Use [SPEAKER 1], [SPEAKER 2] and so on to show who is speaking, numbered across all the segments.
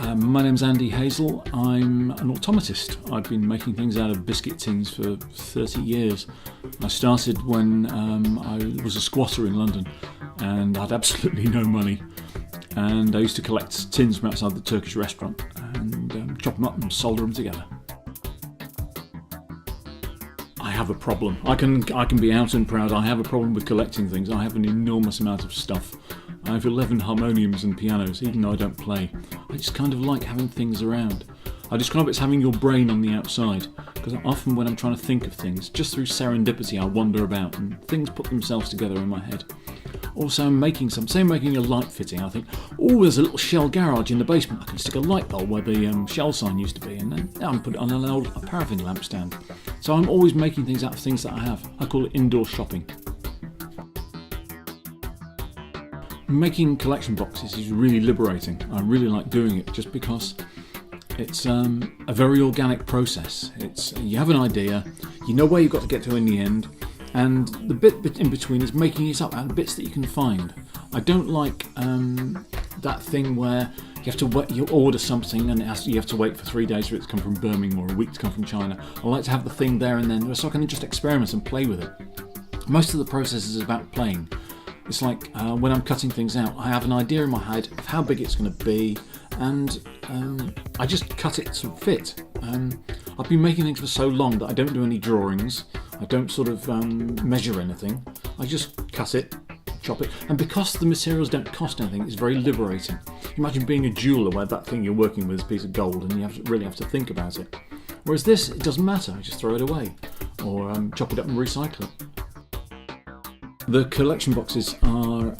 [SPEAKER 1] My name's Andy Hazel. I'm an automatist. I've been making things out of biscuit tins for 30 years. I started when I was a squatter in London and I had absolutely no money. And I used to collect tins from outside the Turkish restaurant and chop them up and solder them together. I have a problem. I can be out and proud. I have a problem with collecting things. I have an enormous amount of stuff. I have 11 harmoniums and pianos, even though I don't play. I just kind of like having things around. I describe it as having your brain on the outside, because often when I'm trying to think of things, just through serendipity I wander about and things put themselves together in my head. Also, I'm making a light fitting. I think, oh, there's a little Shell garage in the basement. I can stick a light bulb where the Shell sign used to be, and then I can put it on an old paraffin lamp stand. So I'm always making things out of things that I have. I call it indoor shopping. Making collection boxes is really liberating. I really like doing it just because it's a very organic process. You have an idea, you know where you've got to get to in the end, and the bit in between is making it up out of bits that you can find. I don't like that thing where you order something and you have to wait for 3 days for it to come from Birmingham or a week to come from China. I like to have the thing there and then, so I can just experiment and play with it. Most of the process is about playing. It's like when I'm cutting things out, I have an idea in my head of how big it's going to be, and I just cut it to fit. I've been making things for so long that I don't do any drawings. I don't sort of measure anything. I just cut it, chop it, and because the materials don't cost anything, it's very liberating. Imagine being a jeweller where that thing you're working with is a piece of gold and you really have to think about it. Whereas this, it doesn't matter. I just throw it away or chop it up and recycle it. The collection boxes are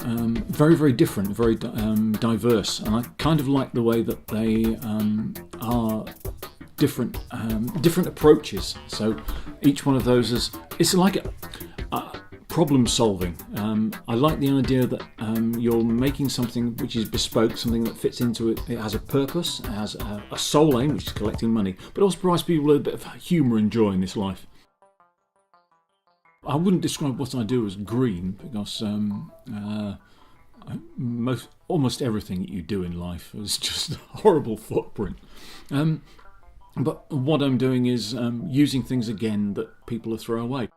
[SPEAKER 1] very, very different, very diverse, and I kind of like the way that they are different approaches. So each one of those it's like a problem solving. I like the idea that you're making something which is bespoke, something that fits into it. It has a purpose, it has a sole aim, which is collecting money, but also provides people with a bit of humour and joy in this life. I wouldn't describe what I do as green because almost everything that you do in life is just a horrible footprint. But what I'm doing is using things again that people are throw away.